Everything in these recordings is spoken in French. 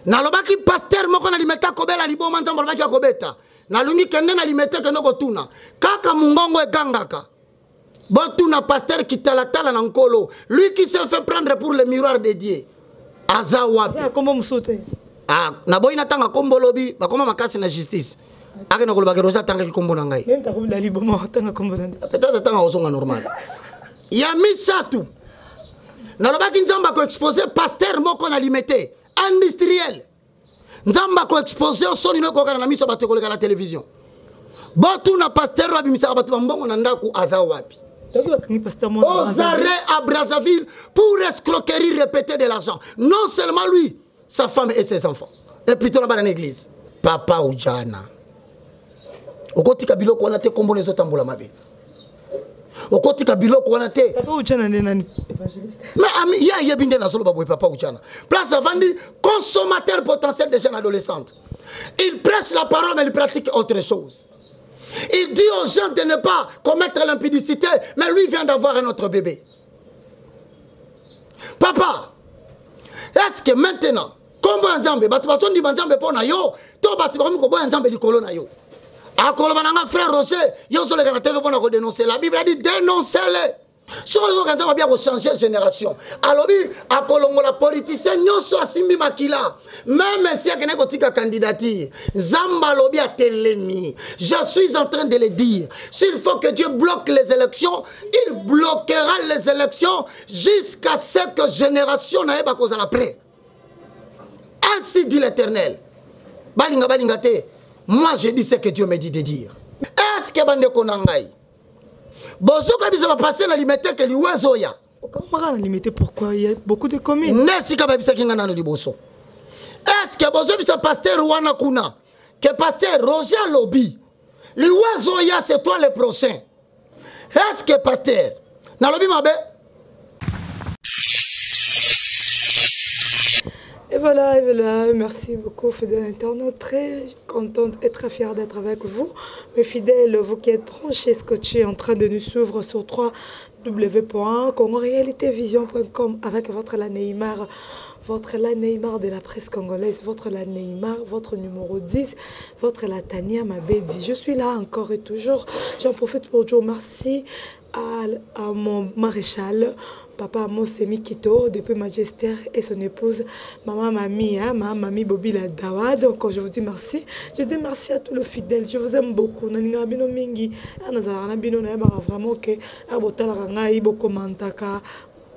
nalobaki pasteur moko na limeta kobela liboma nzambe alobaki akobeta nalungi kende na limeta kende kotuna kaka mungongo egangaka botuna pasteur kitalatala na nkolo lui qui se fait prendre pour le miroir de Dieu aza wapi comment musote na boy natanga kombo lobi bakoma makasi na justice akena kolobaki rosa tanga kombo na ngai même ta kobela liboma tanga kombo na peut-être tanga osonga normal ya misatu nalobaki nzamba ko exposer pasteur moko na limete industriel nzamba ko exposer soni no ko kana na miso bato koleka na télévision botu na pasteur abimisa bato mbongo na ndaku aza wapi aux arrêts à Brazzaville pour escroquerie répétée de l'argent non seulement lui sa femme et ses enfants et plutôt là-bas dans l'église papa ujana okotika biloko wana te kombo les autres tambola mabe okotika biloko wana te papa ujana ne nani évangéliste mais ya yebinde na solo baboy papa ujana place avant dit consommateur potentiel de jeunes adolescentes il prêche la parole mais il pratique autre chose. Il dit aux gens de ne pas commettre l'impudicité, mais lui vient d'avoir un autre bébé. Papa, est-ce que maintenant, comme vous avez dit, vous avez dit, yo, to batu ba ko boya nzambe likolo na yo. Akolo bananga frère Roger, yo so le kana teve pona ko dénoncer. La Bible a dit dénoncez-le. Si vous avez bien changer génération, alors à Kolongola politicien, nous sommes simbi makila. Même si il y a une candidature, Zamba lobi a telemi. Je suis en train de le dire. S'il faut que Dieu bloque les élections, il bloquera les élections jusqu'à ce que génération n'aille pas cause à la près. Ainsi dit l'Éternel. Balinga balingate. Moi je dis ce que Dieu me dit de dire. Est-ce que bande konangai? Bozo kabisa va passer na limité que liwezo ya. Comment la limité pourquoi il y a beaucoup de communes. Nesi kabisa kinga na liboso. Est-ce que bozo bisa pasteur wana kuna que pasteur Roger Lobby liwezo ya c'est toi le prochain. Est-ce que pasteur na lobi mabe. Et voilà, merci beaucoup fidèles internautes, très contente et très fière d'être avec vous. Mes fidèles, vous qui êtes branchés, scotchés, en train de nous suivre sur www.congorealitévision.com avec votre la Neymar de la presse congolaise, votre la Neymar, votre numéro 10, votre la Tania Mabedi. Je suis là encore et toujours. J'en profite pour dire merci à mon maréchal, Papa Mosemi Kito, depuis Magistère et son épouse, Maman Mamie Bobby la Dawa. Donc je vous dis merci. Je dis merci à tous les fidèles. Je vous aime beaucoup. Naninga bino mingi. Anazarana bino na vraiment que abotala rangai boko mantaka.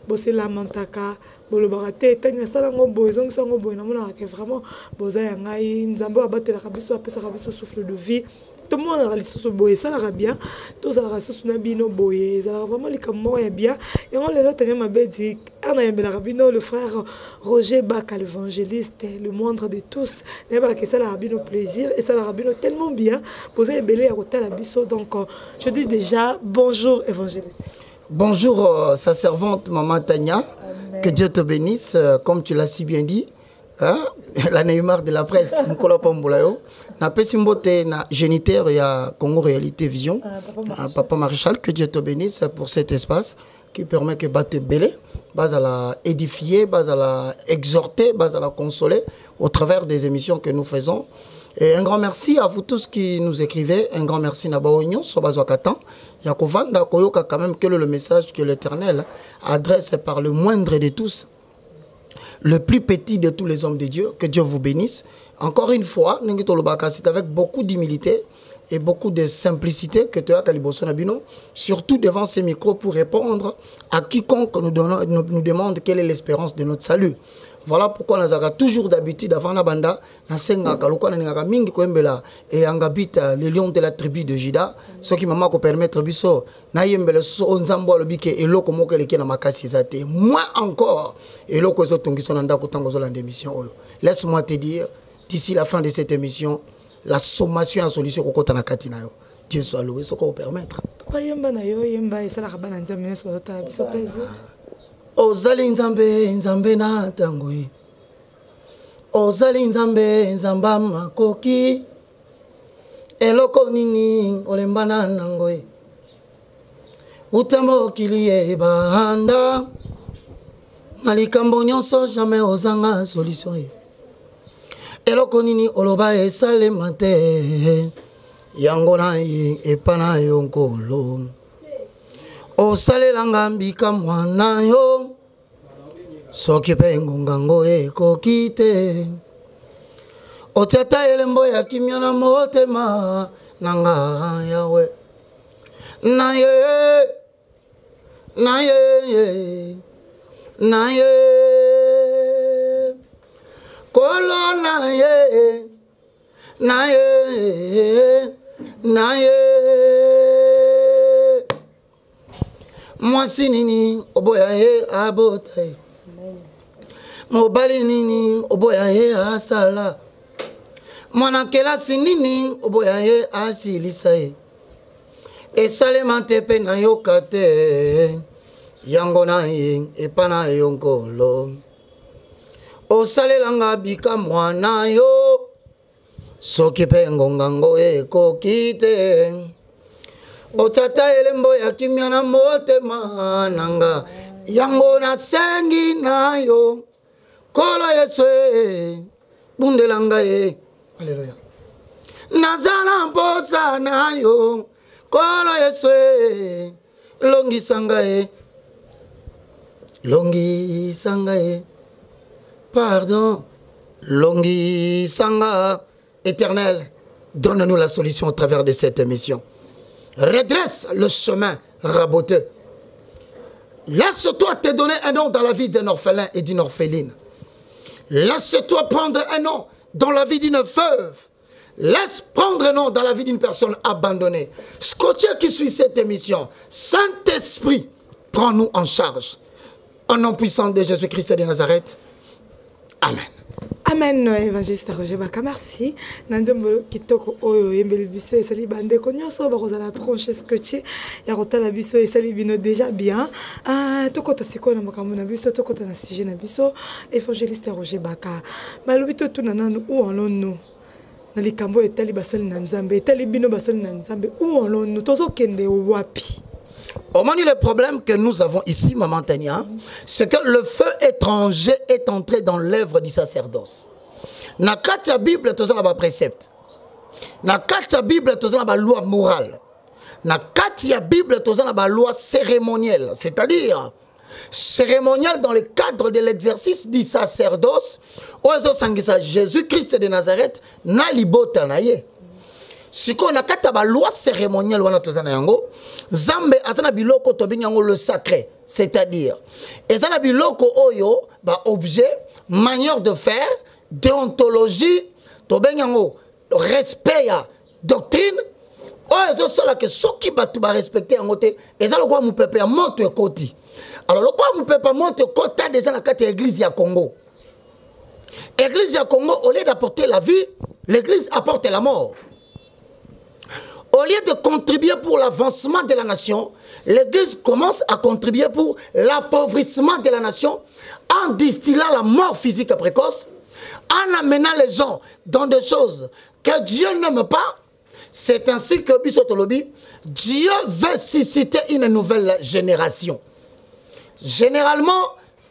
Bosela mantaka. Bolobarate. Tanya salango boyong sango boy. Namona que vraiment boza yangai. Nzambo abatela kabiso apesa kabiso souffle de vie. Tout le monde a les boye, ça l'a bien. Tous a les bino boye, ça a vraiment les camots est bien. Et on les a tenu ma bête dit, le frère Roger Baka, l'évangéliste, le moindre de tous. Que ça l'a bien au plaisir et ça l'a bien tellement bien. Vous avez belé à côté la biseau, donc je dis déjà bonjour évangéliste. Bonjour sa servante maman Tania. Amen. Que Dieu te bénisse, comme tu l'as si bien dit. Hein? La Neymar de la presse, Nicolas Pambolayo. Na pesimbote na géniteur ya Congo Réalité Vision. Papa Maréchal, que Dieu te bénisse pour cet espace qui permet que Bate Belé, base à la édifier, base à la exhorter, base à la consoler au travers des émissions que nous faisons. Et un grand merci à vous tous qui nous écrivez. Un grand merci à Baonyo, Sobazwakatan. Yakovanda Koyoka, quand même, que le message que l'Éternel adresse par le moindre de tous, le plus petit de tous les hommes de Dieu. Que Dieu vous bénisse. Encore une fois, c'est avec beaucoup d'humilité et beaucoup de simplicité que tu as Kaliboso Nabino, surtout devant ces micros pour répondre à quiconque nous demande quelle est l'espérance de notre salut. Voilà pourquoi nous avons toujours d'habitude avant la banda, nous avons mingi koembela et angabita le lion de la tribu de Juda, ce qui m'a permettre biso na yembele so onzambo lobike eloko moko leke na makasi zate. Moi encore eloko zo tongiso na ndako tango zo la émission oyo. Laisse-moi te dire d'ici la fin de cette émission, la sommation en solution kokota na katina yo. Dieu soit loué, ce qu'on peut permettre. Papa yemba na yo yemba esala kabana nzambe neso bazota biso plaisir. Ozali nzambe nzambe na tangoi. Ozali nzambe nzamba makoki. Eloko nini olembana nangoi. Utambo kilie bahanda. Nalikambo nyonso jamais ozanga solution. eloko nini oloba esalema te yango na ye epa na yo nkolo osalelanga mbika mwana yo soki mpe ngongango ekoki te otiata elembo ya kimia na motema nanga yawe na ye na ye na ye kolo na ye na ye na ye mwasi nini oboya ye abota ye mobali nini oboya ye asala mwana kelasi nini oboya ye asilisa ye esalema te mpe nayoka te yango na ye epa na yo nkolo osalelanga bika mwana yo soki mpe ngongango ekoki te otata elembo ya kimia na motema nanga yango nasengi na yo kolo yesu bundelanga ye Alléluia. Nazala mposa na yo kolo yesu longisa ye pardon longisa Éternel, donne-nous la solution au travers de cette émission. Redresse le chemin raboteux. Laisse-toi te donner un nom dans la vie d'un orphelin et d'une orpheline. Laisse-toi prendre un nom dans la vie d'une veuve. Laisse prendre un nom dans la vie d'une personne abandonnée. Scotché qui suit cette émission, Saint-Esprit, prends-nous en charge. Au nom puissant de Jésus-Christ de Nazareth. Amen. Amen, évangéliste Roger Baka, merci. Nandembolo kitoko oyo yembeli biso esali bande ko nyonso bakozala branche scotché ya kotala biso esali bino déjà bien. Tokota siko na makambo na biso tokota na sujet na biso évangéliste Roger Baka. Balobi to tuna nanu où allons-nous? Na likambo etali basali na Nzambe, etali bino basali na Nzambe, où allons-nous? Tozo kende wapi? Le problème que nous avons ici, Maman Tania, c'est que le feu étranger est entré dans l'œuvre du sacerdoce. Na katia Bible, tu as un précepte. Na katia Bible, tu as une loi morale. Na katia Bible, tu as une loi cérémonielle. C'est-à-dire, cérémonielle dans le cadre de l'exercice du sacerdoce. Ozo sangisa Jésus-Christ de Nazareth, na libota na ye. Si on a une loi cérémonielle, Zambe azana biloko tobinyango le sacré, c'est-à-dire ezana biloko oyo ba objet, manière de faire, déontologie, tobinyango respect ya doctrine. Oyo sala que soki batu ba respecter ngote, ezalo kwa mupepe ya moto ekoti. Alors le kwa mupepe moto ekota déjà na kati église ya Congo. Église ya Congo, au lieu d'apporter la vie, l'église apporte la mort. Au lieu de contribuer pour l'avancement de la nation, l'Église commence à contribuer pour l'appauvrissement de la nation en distillant la mort physique précoce, en amenant les gens dans des choses que Dieu n'aime pas. C'est ainsi que Bissotolobi, Dieu veut susciter une nouvelle génération. Généralement,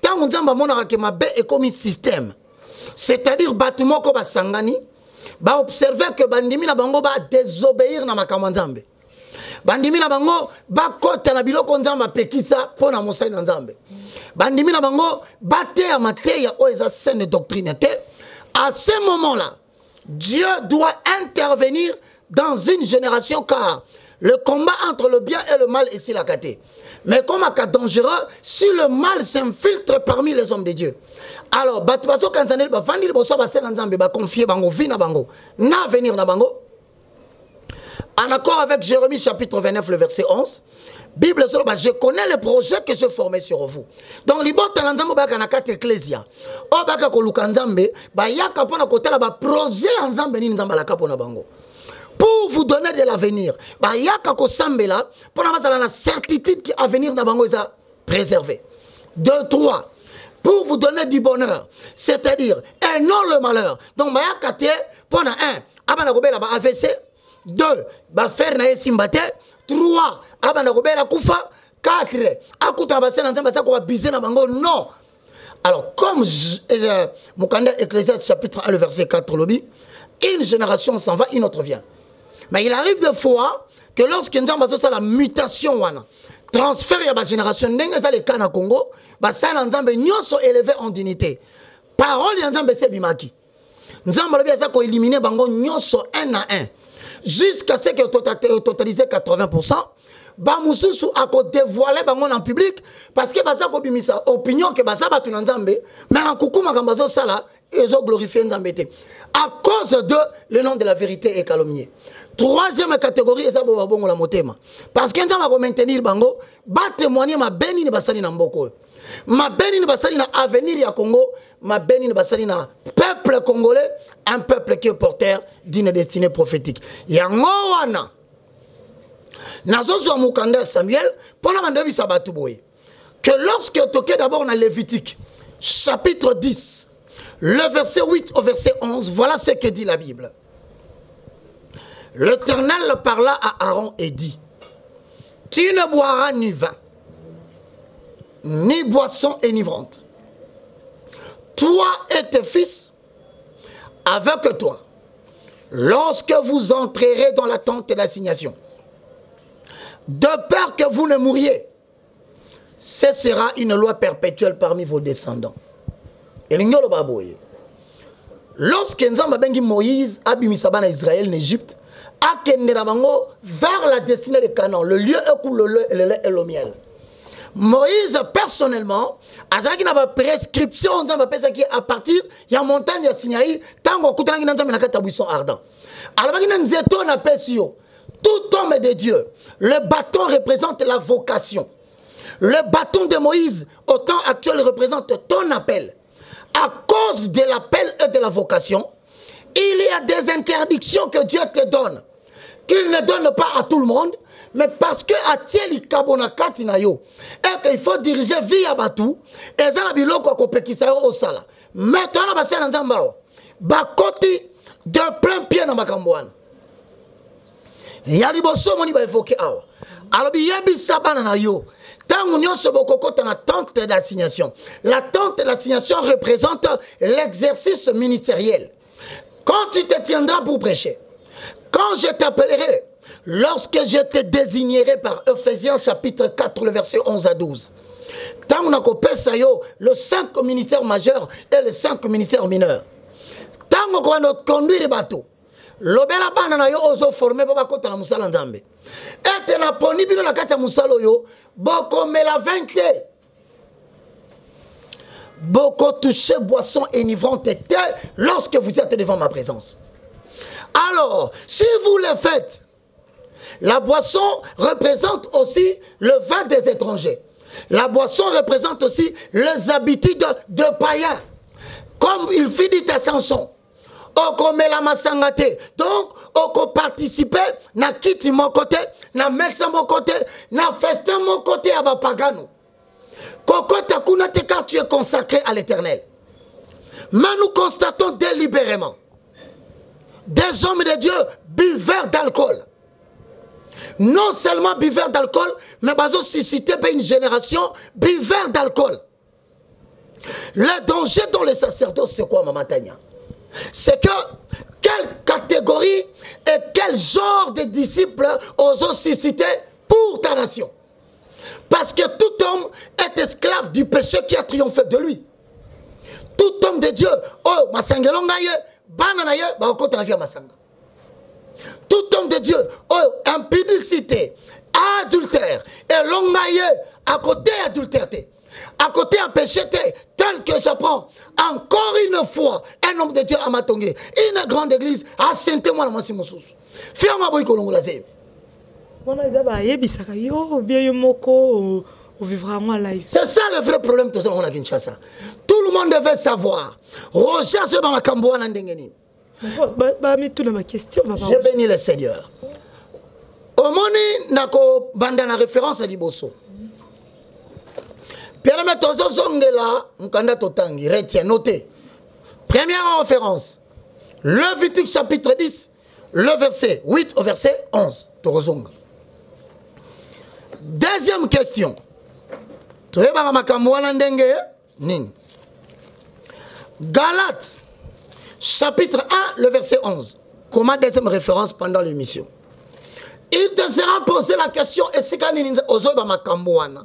tant qu'on dit que est comme un système, c'est-à-dire bâtiment comme Sangani, ba observer que bandimi na bango ba désobéir na makambo nzambe. Bandimi na bango ba kota na biloko nzamba pekisa pona mosai na nzambe. Bandimi na bango ba te ya mateya o eza saine doctrine te. À ce moment-là, Dieu doit intervenir dans une génération car le combat entre le bien et le mal est si la caté. Mais comme un cas dangereux, si le mal s'infiltre parmi les hommes de Dieu. Alors, batubaso kanzanel ba vandi boso ba sel nzambe ba confier bango vi na bango. Na venir na bango. En accord avec Jérémie chapitre 29 le verset 11, Bible solo ba je connais le projet que je formais sur vous. Donc libota nzambe ba kana kate ecclesia. O ba ka ko luka nzambe ba yaka pona kotala ba projet nzambe ni nzamba la kapo na bango. Pour vous donner de l'avenir, bah yaka ko sambela pour avoir la certitude que l'avenir na bango est préservé. 2, 3. Pour vous donner du bonheur, c'est-à-dire et non le malheur. Donc bah yaka te pour un abana kobela ba AVC, 2 ba faire na esimbate, 3 abana kobela kufa, 4 akuta ba sena nzamba sa ko biser na bango non. Alors, comme Moukanda Ecclésiaste chapitre 1, le verset 4, lobby, une génération s'en va, une autre vient. Mais il arrive des fois que lorsque nous avons la mutation, transfert à la génération, nous avons les cas au Congo, nous sommes élevés en dignité. Parole, nous avons baissé Bimaki. Nous avons éliminé nous sommes un à un. Jusqu'à ce que totalisé 80%. Bamoussou a dévoilé en public parce que basa ko bimisa opinion que basa batu na nzambe mais en kukuma kambazo sala ils ont glorifié nzambe à cause de le nom de la vérité est calomnié. Troisième catégorie eza bo bongo la motema parce que nzamba ko maintenir bango ba témoigner ma beni ni basali na mboko ma beni ni basali na avenir ya Congo ma beni ni basali na peuple congolais un peuple qui est porteur d'une destinée prophétique yango wana Nazozo Moukanda Samuel, pendant que lorsque toqué d'abord dans Lévitique, chapitre 10, le verset 8 au verset 11, voilà ce que dit la Bible. L'Éternel parla à Aaron et dit, tu ne boiras ni vin, ni boisson enivrante. Toi et tes fils, avec toi, lorsque vous entrerez dans la tente de l'assignation, de peur que vous ne mouriez, ce sera une loi perpétuelle parmi vos descendants. Et lorsque Moïse a mis Israël en Égypte, a vers la destinée de Canaan, le lieu où le lait et le miel. Moïse, personnellement, a une prescription à partir de la montagne de Sinaï, tant qu'on a un buisson ardent. Alors, tout homme de Dieu, le bâton représente la vocation. Le bâton de Moïse, au temps actuel, représente ton appel. À cause de l'appel et de la vocation, il y a des interdictions que Dieu te donne, qu'il ne donne pas à tout le monde, mais parce que à Tieli Kabonakati na yo, et qu'il faut diriger via Batou, et ça n'a biloko kopekisa au sala. Maintenant, on a passé dans Zambao, bakoti de plein pied dans Makambouane. Il y a des choses qui sont évoquées. Alors, il y a des choses qui sont la tente d'assignation. La tente d'assignation représente l'exercice ministériel. Quand tu te tiendras pour prêcher, quand je t'appellerai, lorsque je te désignerai par Ephésiens chapitre 4, le verset 11 à 12. Tant on a le 5 ministères majeurs et les 5 ministères mineurs. Tant on a conduit les bateaux. Lobela bana na yo ozo formé baba kota na musala nzambe ete na poni bino na kati ya musalo yo boko mela 20 boko toucher boisson enivrante lorsque vous êtes devant ma présence. Alors si vous le faites, la boisson représente aussi le vin des étrangers. La boisson représente aussi les habitudes de païens, comme il fit dit à Samson. Okomela masangate. Donc, oko participer na kiti mon côté, na messa mon côté, na festin mon côté à bapagano. Koko takuna te quand tu es consacré à l'Éternel. Mais nous constatons délibérément des hommes de Dieu buveurs d'alcool. Non seulement buveurs d'alcool, mais bazo suscité par une génération buveurs d'alcool. Le danger dans les sacerdotes, c'est quoi, Maman Tania? C'est que quelle catégorie et quel genre de disciples osent susciter pour ta nation. Parce que tout homme est esclave du péché qui a triomphé de lui. Tout homme de Dieu, oh, masangelongaye, bananaye, ba okota na vie masanga. Tout homme de Dieu, oh, impudicité, adultère, et longaye, à côté adultère. À côté un péché tel que j'apprends encore une fois un homme de Dieu à Matongé, une grande église à Saint-Témoin à Massimoussous. Fais-moi boy kolongo la zeme. C'est ça le vrai problème de ce Kinshasa. Tout le monde devait savoir. Roger se dans la Kamboua Nandengeni. Je bénis le Seigneur. Au moni nako bandana référence à Liboso. Pierre Tozo Zongela, Mkanda Totangi, retient, notez. Première référence, Lévitique chapitre 10, le verset 8 au verset 11. Torozonga. Deuxième question. Toyeba makamwana ndenge nin. Galates, chapitre 1, le verset 11. Comment deuxième référence pendant l'émission. Il te sera posé la question, est-ce que tu as ozoba makambouana?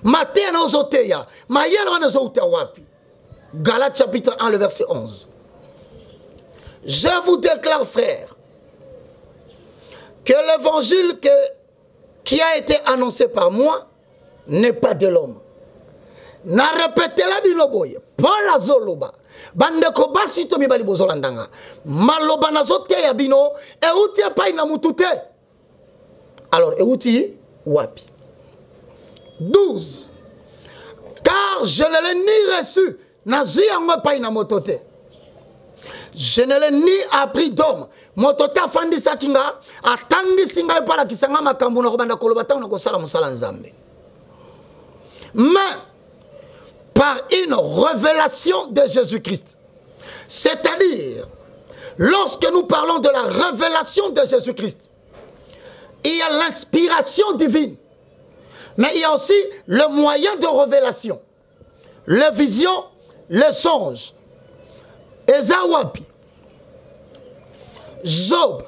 Maté na ozoteya, mayelo wana ozotea wapi? Galates chapitre 1, le verset 11. Je vous déclare, frères, que l'évangile qui a été annoncé par moi n'est pas de l'homme. Na répété la binoboye, Paul azoloba. Bandeko basi to mibali bozolandanga. Maloba nazoteya bino, euti pa ina mutute. Alors, euti wapi? 12. Car je ne l'ai ni reçu, nazui yango pa ina motote. Je ne l'ai ni appris d'homme. Motote afandi sakinga, atangi singa epala kisanga makambu na kobanda koloba tango na kosala mosala nzambe. Mais par une révélation de Jésus-Christ. C'est-à-dire, lorsque nous parlons de la révélation de Jésus-Christ, il y a l'inspiration divine. Mais il y a aussi le moyen de révélation. Les visions, les songes. Ezawapi. Job,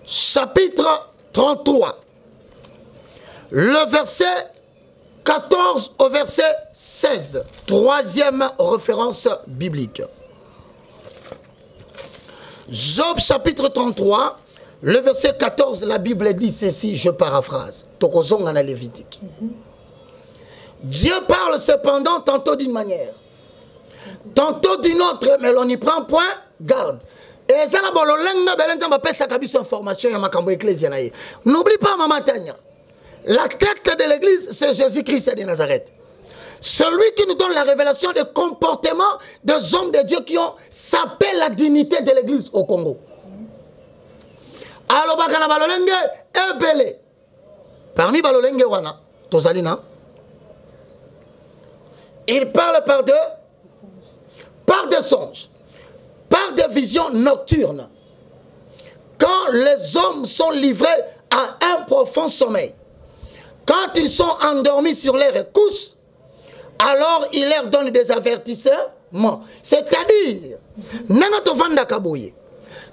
chapitre 33. Le verset 14 au verset 16. Troisième référence biblique. Job, chapitre 33. Le verset 14, la Bible dit ceci, je paraphrase. Tokozonga Lévitique. Dieu parle cependant tantôt d'une manière, tantôt d'une autre, mais l'on n'y prend point garde. Et ça, n'oublie pas, Maman Tania, la tête de l'église, c'est Jésus-Christ de Nazareth. Celui qui nous donne la révélation des comportements des hommes de Dieu qui ont sapé la dignité de l'église au Congo. Alors, parmi Balolenge Wana, Tozalina, il parle par des songes, par des visions nocturnes. Quand les hommes sont livrés à un profond sommeil, quand ils sont endormis sur leurs couches, alors il leur donne des avertissements. C'est-à-dire,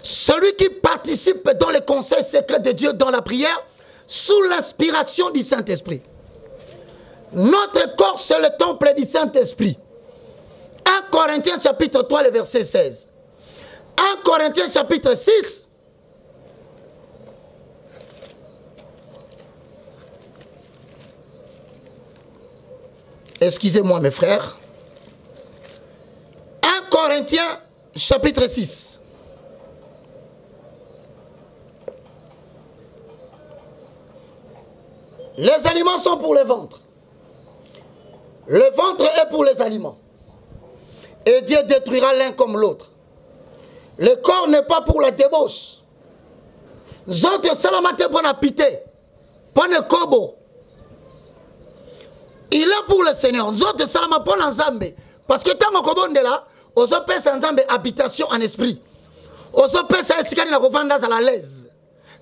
celui qui participe dans les conseils secrets de Dieu dans la prière, sous l'inspiration du Saint-Esprit. Notre corps, c'est le temple du Saint-Esprit. 1 Corinthiens chapitre 3, le verset 16. 1 Corinthiens chapitre 6. Excusez-moi mes frères. 1 Corinthiens chapitre 6. Les aliments sont pour le ventre. Le ventre est pour les aliments. Et Dieu détruira l'un comme l'autre. Le corps n'est pas pour la débauche. Zote salamate pour pité. Pour le kobo. Il est pour le Seigneur. Zote salamate pour l'ensemble. Parce que tant qu'on est là, on se passe ensemble habitation en esprit. On se passe à escalier à la l'aise.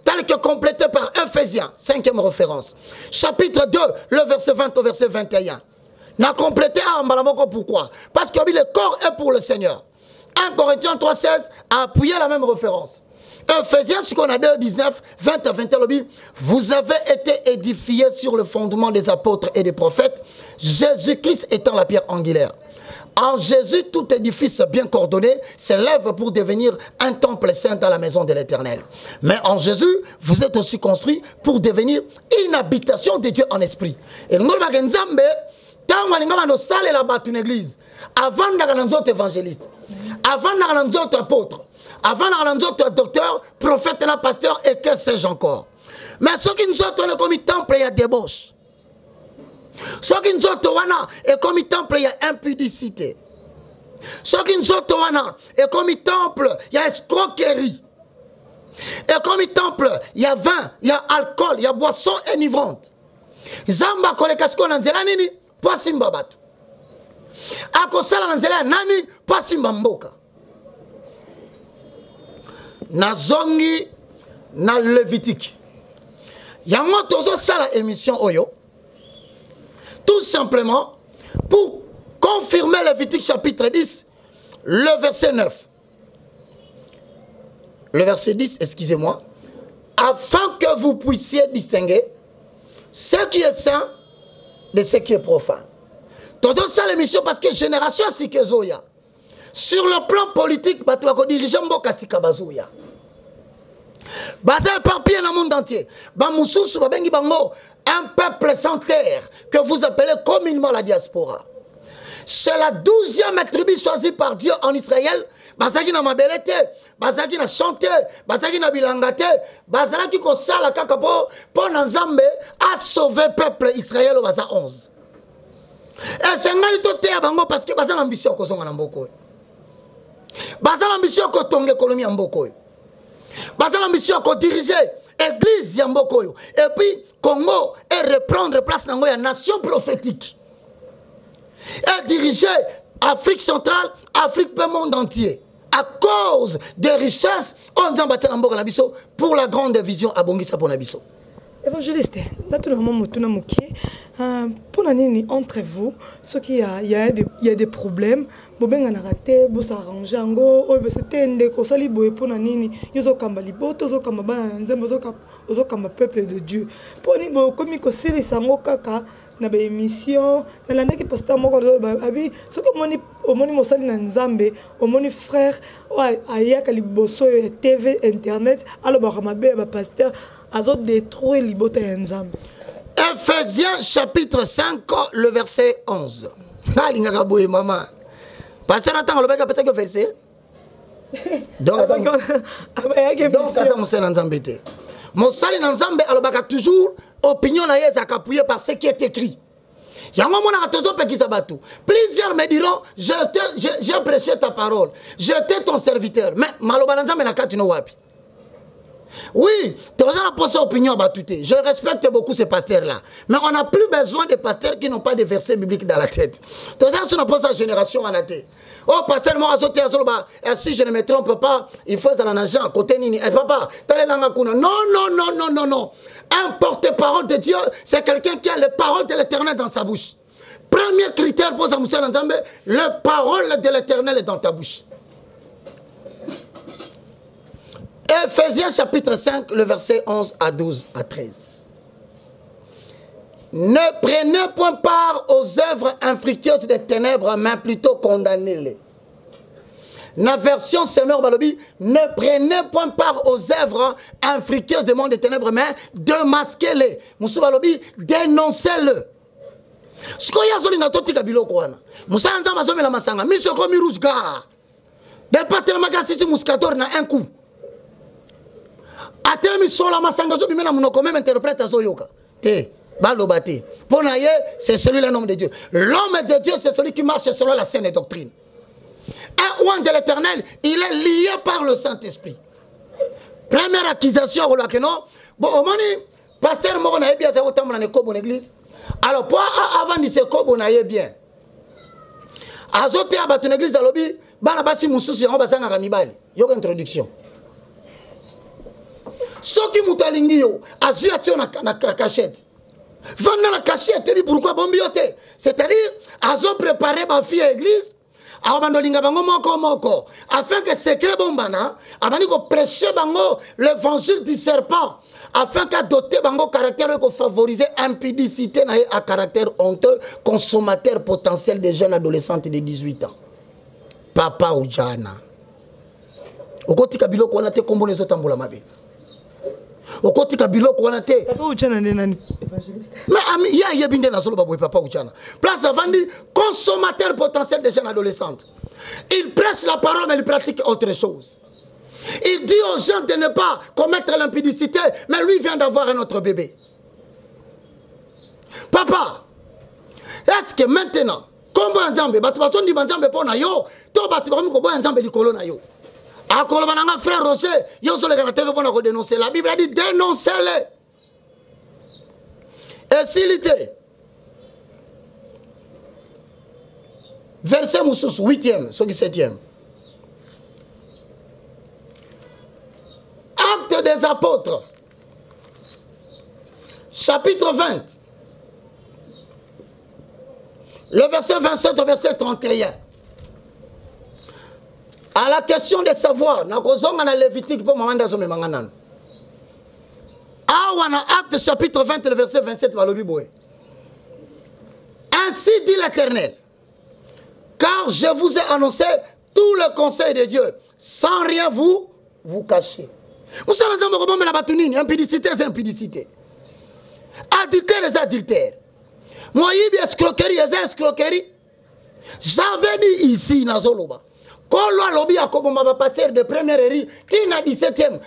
Tel que complété par Ephésiens, 5e référence. Chapitre 2, le verset 20 au verset 21. N'a complété à Mbalamoko pourquoi? Parce que le corps est pour le Seigneur. 1 Corinthiens 3, 16 a appuyé la même référence. Ephésiens, ce qu'on a 2, 19, 20 à 21, vous avez été édifiés sur le fondement des apôtres et des prophètes, Jésus-Christ étant la pierre angulaire. En Jésus, tout édifice bien coordonné s'élève pour devenir un temple saint dans la maison de l'Éternel. Mais en Jésus, vous êtes aussi construit pour devenir une habitation de Dieu en esprit. Et nous, une église, avant d'être évangéliste, avant d'être apôtre, avant d'être docteur, prophète, pasteur et que sais-je encore. Mais ceux qui nous sont comme temple, il y a débauche. Ceux qui nous sont et comme temple, il y a impudicité. Ceux qui nous sont et comme temple, il y a escroquerie. Et comme temple, il y a vin, il y a alcool, il y a boisson enivrante. Zamba kolekasko nanzela nini? Pas simba batu. Akosala nanzela nani? Pas simba mboka. Nazongi na Lévitique. Yango tozo sala émission oyo. Tout simplement pour confirmez Lévitique chapitre 10, le verset 9. Le verset 10, excusez-moi. Afin que vous puissiez distinguer ce qui est saint de ce qui est profane. Tout ça l'émission parce que génération Sikezoya. Sur le plan politique, tu vas diriger Mboka Sikabazoya. Basé éparpillé dans le monde entier. Un peuple sans terre que vous appelez communément la diaspora. C'est la 12e tribu choisie par Dieu en Israël. Bazaki na mabelete, bazaki na chanté, bazaki na bilangate, bazaki ko sala kaka po Nzambe a sauvé peuple Israël au baza 11. Et c'est ngai to te bango parce que baza l'ambition ko zonga na mboko. Baza l'ambition ko tonge kolomi ya mboko. Baza l'ambition ko diriger église ya mboko. Et puis Congo et reprendre place dans la nation prophétique. Et diriger Afrique centrale, Afrique, le monde entier. À cause des richesses, on dit pour la grande vision à Bongisa pour Nabiso. Évangéliste, pour l'année entre vous, ce qu'il y a des problèmes, vous raté, vous arrangez, c'était un décosali pour l'année, ils ont kambali boto, ils ont kambana nzembe, ils ont peuple de Dieu. Pour ni comme ils conseillent les sango kaka na ba émission, na landa ki pasteur moko abi, ce que omoni mosali na nzambe, omoni frère, ayaka liboso TV internet, alors ba mabe ba pasteur azo détruire libota ya nzambe. Ephésiens chapitre 5, le verset 11. Maman. Pasteur Nathan, le verset que verset. Donc, ça m'a dit Mosali Nzambe alobaka toujours opinion na yeza kapouye par ce qui est écrit. Yango mona tozo pe kisabatu. Plusieurs me diront j'ai prêché ta parole. J'étais ton serviteur. Mais maloba Nzambe na kati no wapi. Oui, tu as la posée opinion à Batouté. Je respecte beaucoup ces pasteurs-là. Mais on n'a plus besoin de pasteurs qui n'ont pas de versets bibliques dans la tête. Tu as posé la génération à la tête. Oh, pasteur, moi, si je ne me trompe pas, il faut aller en agent, côté Nini. Eh, papa, non. Un porte-parole de Dieu, c'est quelqu'un qui a les paroles de l'éternel dans sa bouche. Premier critère pour Samuel Nzambe, la parole de l'éternel est dans ta bouche. Ephésiens chapitre 5, le verset 11 à 12 à 13. Ne prenez point part aux œuvres infructueuses des ténèbres, mais plutôt condamnez-les. La version Semeur Balobi, ne prenez point part aux œuvres infructueuses du monde des ténèbres, mais démasquez-les. Moussou Balobi, dénoncez-le. Ce qu'il y a zolinga toti kabilo kwana. Moussa nzamba zome la masanga. Miso komi rouge gar. Département magasisi mouskator na un coup. Atemi sola masanga zo bimena munoko même interprète azoyoka. Te. Balobate. Pour naïe, c'est celui-là l'homme de Dieu. L'homme de Dieu, c'est celui qui marche selon la saine doctrine. Un oint de l'éternel, il est lié par le Saint-Esprit. Première accusation, on que non. Bon, au moment pasteur Moro naïe bien, c'est autant dans l'église. Alors, pour avant de se kobo naïe bien. Azote à ton église à l'obi, banabasi moussousi, on va s'en ramibali. Yoga introduction. Ce qui moutalingi yo, azu atio na cachette. Vendre la cachette, tu dis pourquoi bombiote? C'est-à-dire, ils ont préparé ma fille à l'église, afin que secret bombana, avant prêcher l'évangile du serpent, afin qu'à doter bango caractère et favoriser impudicité à caractère honteux, consommateur potentiel des jeunes adolescents de 18 ans. Papa ou Jana. Au côté Kabilo, on a été comme les autres en Boulamabe. Au côté Kabilo, on a été. Papa ou Jana, mais il y a bien des nations où papa ou Jana. Place avant dit consommateur potentiel des jeunes adolescents. Il prêche la parole, mais il pratique autre chose. Il dit aux gens de ne pas commettre l'impudicité, mais lui vient d'avoir un autre bébé. Papa, est-ce que maintenant, comme vous avez dit, frère Roger, dénoncer. La Bible a dit dénoncez-les. Et s'il était verset Moussous, 8e, 7e. Acte des apôtres, chapitre 20, Le verset 27 au verset 31. À la question de savoir, na kozonga na Lévitique pour mamanda zo memanganan. Awana Acte chapitre 20 le verset 27 balobi boye. Ainsi dit l'Éternel, car je vous ai annoncé tout le conseil de Dieu, sans rien vous cacher. Vous savez, impudicité, c'est impudicité. Adultère, c'est adultère. Moïbi, escroquerie, c'est escroquerie. J'avais dit ici, Nazoloba, quand l'Alobi a comme ma pasteur de première série, qui n'a 17e,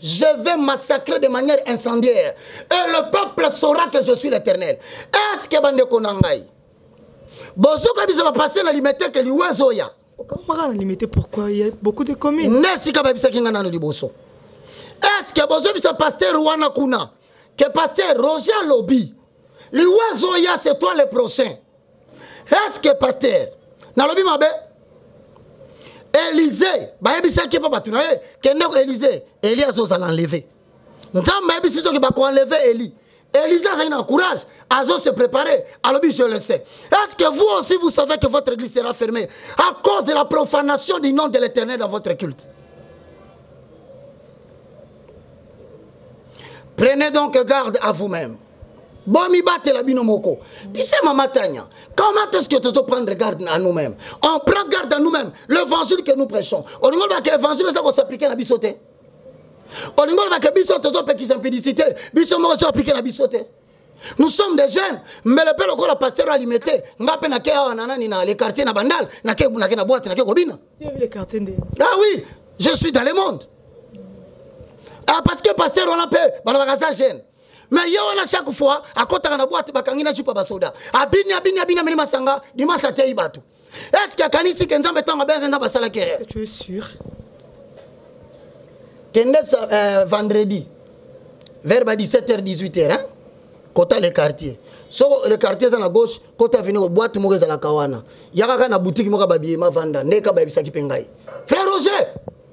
je vais massacrer de manière incendiaire. Et le peuple saura que je suis l'Éternel. Est-ce que Bande Konangai? Bonjour, quand il va passer la limite que l'Ouazo ya. Comment la limite? Pourquoi il y a beaucoup de communes? Est-ce que bonjour, c'est pasteur Rwana Kuna, que pasteur Roger Lobby, l'Ouazo ya, c'est toi le prochain. Est-ce que pasteur? Nalobi mabe Élisée ba yebisa ki papa tuna ke ndeko Élisée Élie azoza l'enlever nzamba yebisi to ki ba ko enlever Élie Élisée a un courage azo se préparer alobi je le sais. Est-ce que vous aussi vous savez que votre église sera fermée à cause de la profanation du nom de l'Éternel dans votre culte? Prenez donc garde à vous-même. Tu sais, Maman Tania, comment est-ce que tu dois prendre garde à nous-mêmes? On prend garde à nous-mêmes. L'évangile que nous prêchons. On dit que l'évangile, c'est qu'on s'applique à la bisoté. On dit que bisoté, c'est qu'ils impudicité. Bisoté, c'est appliqué à la bisoté. Nous sommes des jeunes, mais le père, la pasteur a limité. Les quartiers, na bandal, na boîte, na kobina. Ah oui, je suis dans le monde. Ah, parce que pasteur, on a peur, on a jeune. Mais il y a chaque fois, à côté de la boîte, il y a un peu de soda. Est-ce qu'il y a kanisi qui est tu es sûr? Vendredi, vers 17h, 18h, hein? Côté le quartier. So le quartier est à gauche, côté venir au boîte, il y a la kawana. Il y a une boutique qui est à vendre. Frère Roger,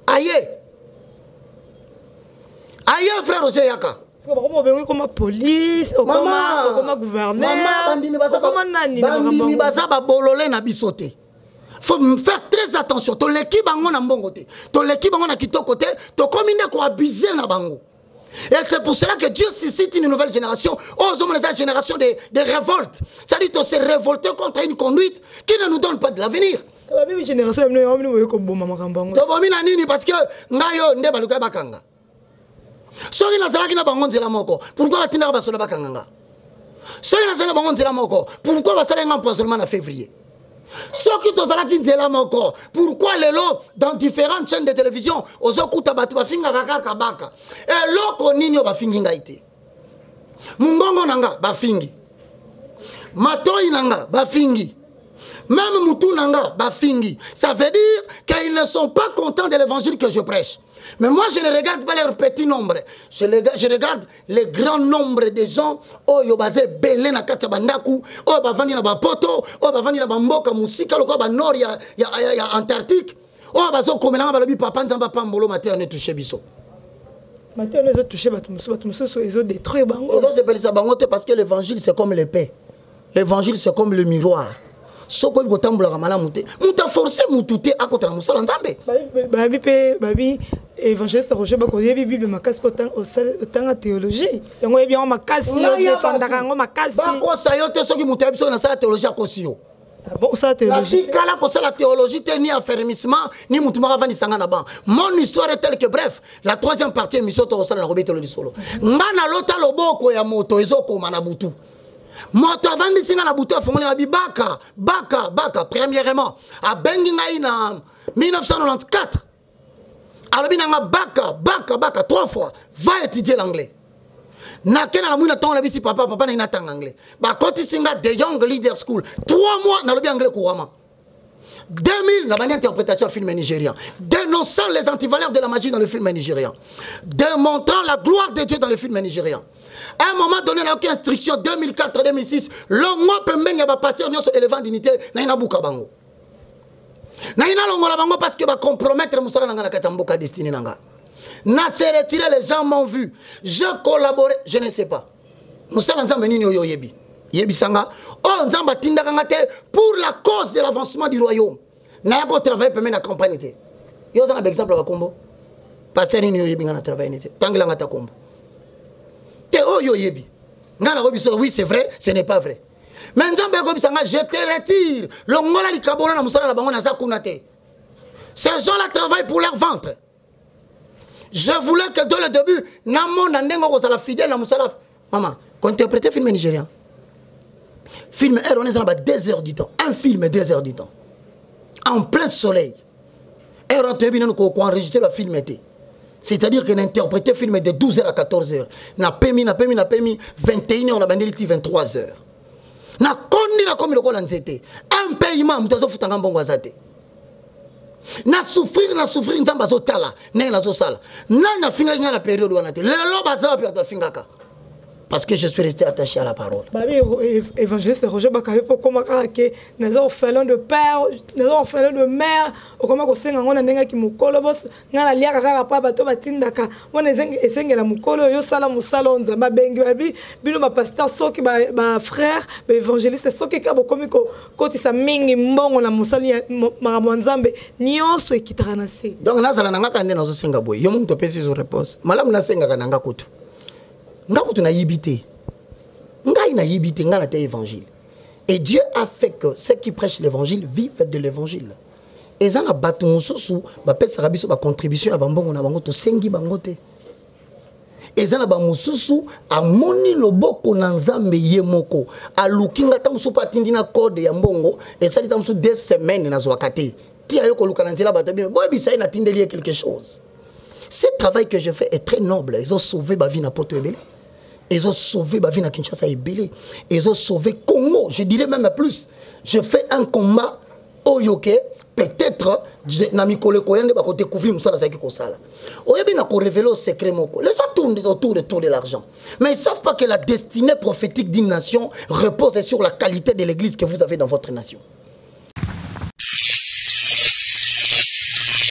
aïe. Aïe, frère Roger, yaka. Comme police, comme gouverneur, faut faire très attention. To l'équipe bango na mbongo te. To l'équipe bango na kitoko te. To commune ko abuser na bango. Et c'est pour cela que Dieu suscite une nouvelle génération. Aux hommes de la génération de révolte. C'est-à-dire de se révolter contre une conduite qui ne nous donne pas de l'avenir. Parce que ngayo nde baluka bakanga. Soki nazalaki na bango nzela moko, pourquoi batinaka basoda bakanganga? Soki nazalaki na bango nzela moko, pourquoi basalenga empoisonnement en février? Soki tozalaki nzela moko, pourquoi lelo dans différentes chaînes de télévision ozokuta bato bafingaka kaka baka? Eloko nini bafingi ngai te? Mungongo nanga bafingi. Matoi nanga bafingi. Même mutu nanga bafingi. Ça veut dire qu'ils ne sont pas contents de l'évangile que je prêche. Mais moi, je ne regarde pas leur petit nombre. Je regarde le grand nombre de gens. Oh, yo basé belé na kati bandaku. Oh, bavandi na bapoto. Oh, bavandi na bamboka musika loko ba nord ya Antarctique. Oh, bazo komelanga balobi papa nzamba pambolo matin on est touché biso. Matin on est touché batumso ils ont détruit bango. Ils ont appelé ça bango parce que l'évangile c'est comme l'épée. L'évangile c'est comme le miroir. Soko ko tambola kamala muté muta forcer mututé à côté na musala nzambe babi évangéliste Roger bako yebi bible makasi potan au tanga théologie yango yebi en makasi yo défendaka ngo makasi bako sayo te soki muté biso na sala théologie akosio. Bon ça théologie la kala ko sala théologie te ni affermissement ni mutu maka vandi sanga na ban. Mon histoire est telle que bref la troisième partie émission to sala na robé théologie solo ngana lota loboko ya moto ezoko mana butu. Moto avandi singa na butu afongoli abi baka premièrement a bengi ngai na 1994 alobi nanga baka 3 fois va étudier l'anglais na kena la muina tonga bisi papa na ina tanga anglais ba koti singa de Young Leader School 3 mois na lobi anglais courant 2000 na bani interprétation film nigérien dénonçant les antivaleurs de la magie dans le film nigérien démontrant la gloire de Dieu dans le film nigérien. À un moment donné, il n'y a aucune instruction. 2004-2006, le mois pembeng ya ba pasteur nyonso élevant dignité na ina buka bango. Na ina longola bango parce que va compromettre musala nanga na katamboka destiné nanga. Na se retirer, les gens m'ont vu. Je collaborais, je ne sais pas. Musala nzambe nini oyo yebi. Yebisanga, oh, Nzamba Tindakangate pour la cause de l'avancement du royaume. N'a pas travaillé pour la campagne. Yo un exemple à Combo. Pasteur ni yo yebi ngana travail n'était. Tangla ngata Combo. Te oh yo yebi. Ngana robiso oui c'est vrai, ce n'est pas vrai. Mais Nzamba Kobisanga, je te retire. Longola li kabona na musala na bango na zakunate. Ces gens-là travaillent pour leur ventre. Je voulais que dans le début, Namo Nandengo Rosala fidèle à Moussala. Maman, quand tu interprétais film nigérien, film R, on est dans 2 heures du temps. Un film 2 heures du temps. En plein soleil. R, on te dit qu'on enregistre le film. C'est-à-dire qu'on interprétait le film de 12 h à 14 h. Na pemi 21 h, on a bandé 23 h. Na kondi na komi le kola nzete. Un paiement, mutazo futanga mbongo azate. Na souffrir nzamba zotala na na zosala na finga ngala période wana te lelo baza pe atafingaka parce que je suis resté attaché à la parole. Babi évangéliste Roger Bakabe pour comment que nous orphelins de père, nous orphelins de mère, comment ko senga ngona ndenga ki mukolo boss ngala liaka kaka pa bato batindaka wana esengela mukolo yo sala musalo nzamba bengi babi bino ba pasteur soki ba frère ba évangéliste soki ka bokomi ko kotisa mingi mbongo na musali makambo nzambe nyonso ekitaka na se. Donc nazala nanga kande nazo senga boy yo muntu pesi zo réponse malamu na senga kananga kutu ngakutu na yibité ngai na yibité ngana te évangile et Dieu a fait que ceux qui prêchent l'évangile vivent de l'évangile et ça na batu mususu ba pesa rabiso ba contribution à bambongo na bango to sengi bango te et ça na ba mususu amoni loboko na nzambe ye moko alukinga ta mususu patindina code ya mbongo et ça dit ta mususu 2 semaines na zwakate ti ayo ko lukana nzela bato bien boy bisa ina tindeli quelque chose. Ce travail que je fais est très noble. Ils ont sauvé ma vie na Poto Ebele. Ils ont sauvé ma vie na Kinshasa Ebele. Ils ont sauvé Congo. Je dirais même plus. Je fais un combat au Yoke. Peut-être, na mikole koyande ba ko découvrir musala sa ki ko sala. Oyebi na ko révéler au secret moko. Les gens tournent autour de l'argent. Mais ils savent pas que la destinée prophétique d'une nation repose sur la qualité de l'église que vous avez dans votre nation.